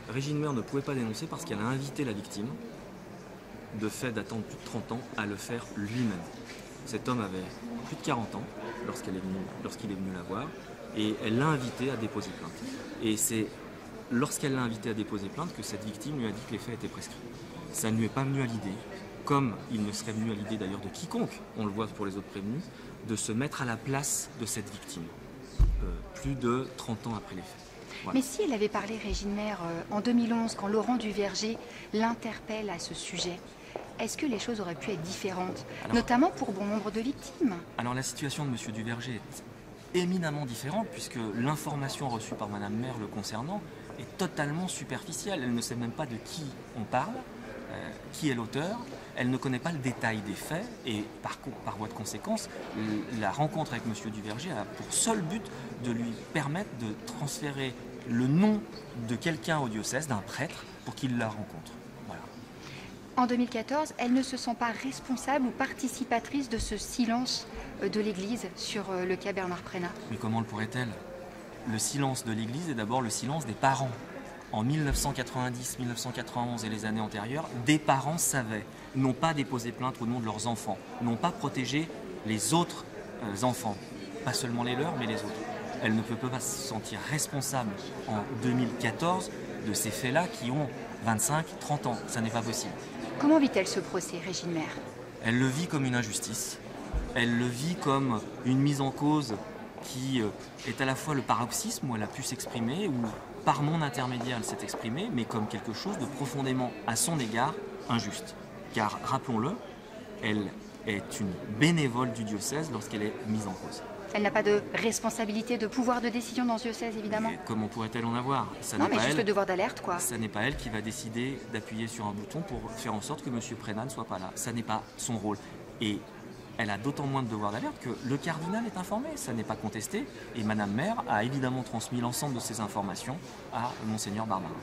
Régine Meur ne pouvait pas dénoncer parce qu'elle a invité la victime, de fait d'attendre plus de 30 ans, à le faire lui-même. Cet homme avait plus de 40 ans lorsqu'il est venu la voir, et elle l'a invité à déposer plainte. Et c'est lorsqu'elle l'a invité à déposer plainte que cette victime lui a dit que les faits étaient prescrits. Ça ne lui est pas venu à l'idée, comme il ne serait venu à l'idée d'ailleurs de quiconque, on le voit pour les autres prévenus, de se mettre à la place de cette victime, plus de 30 ans après les faits. Voilà. Mais si elle avait parlé, Régine Mère, en 2011, quand Laurent Duverger l'interpelle à ce sujet, est-ce que les choses auraient pu être différentes, notamment pour bon nombre de victimes? Alors la situation de M. Duverger est éminemment différente, puisque l'information reçue par Mme Mère le concernant est totalement superficielle. Elle ne sait même pas de qui on parle, qui est l'auteur. Elle ne connaît pas le détail des faits et par voie de conséquence, la rencontre avec M. Duverger a pour seul but de lui permettre de transférer le nom de quelqu'un au diocèse, d'un prêtre, pour qu'il la rencontre. Voilà. En 2014, elle ne se sent pas responsable ou participatrice de ce silence de l'Église sur le cas Bernard Prénat. Mais comment le pourrait-elle? Le silence de l'Église est d'abord le silence des parents. En 1990, 1991 et les années antérieures, des parents savaient, n'ont pas déposé plainte au nom de leurs enfants, n'ont pas protégé les autres enfants, pas seulement les leurs, mais les autres. Elle ne peut pas se sentir responsable en 2014 de ces faits-là qui ont 25, 30 ans. Ça n'est pas possible. Comment vit-elle ce procès, Régine Mère? Elle le vit comme une injustice. Elle le vit comme une mise en cause qui est à la fois le paroxysme où elle a pu s'exprimer, où par mon intermédiaire elle s'est exprimée, mais comme quelque chose de profondément, à son égard, injuste. Car, rappelons-le, elle est une bénévole du diocèse lorsqu'elle est mise en cause. Elle n'a pas de responsabilité, de pouvoir de décision dans ce diocèse, évidemment. Et comment pourrait-elle en avoir? Non, mais juste le devoir d'alerte, quoi. Ça n'est pas elle qui va décider d'appuyer sur un bouton pour faire en sorte que M. Prénat ne soit pas là. Ça n'est pas son rôle. Et elle a d'autant moins de devoir d'alerte que le cardinal est informé, ça n'est pas contesté. Et Mme Mère a évidemment transmis l'ensemble de ces informations à Monseigneur Barbarin.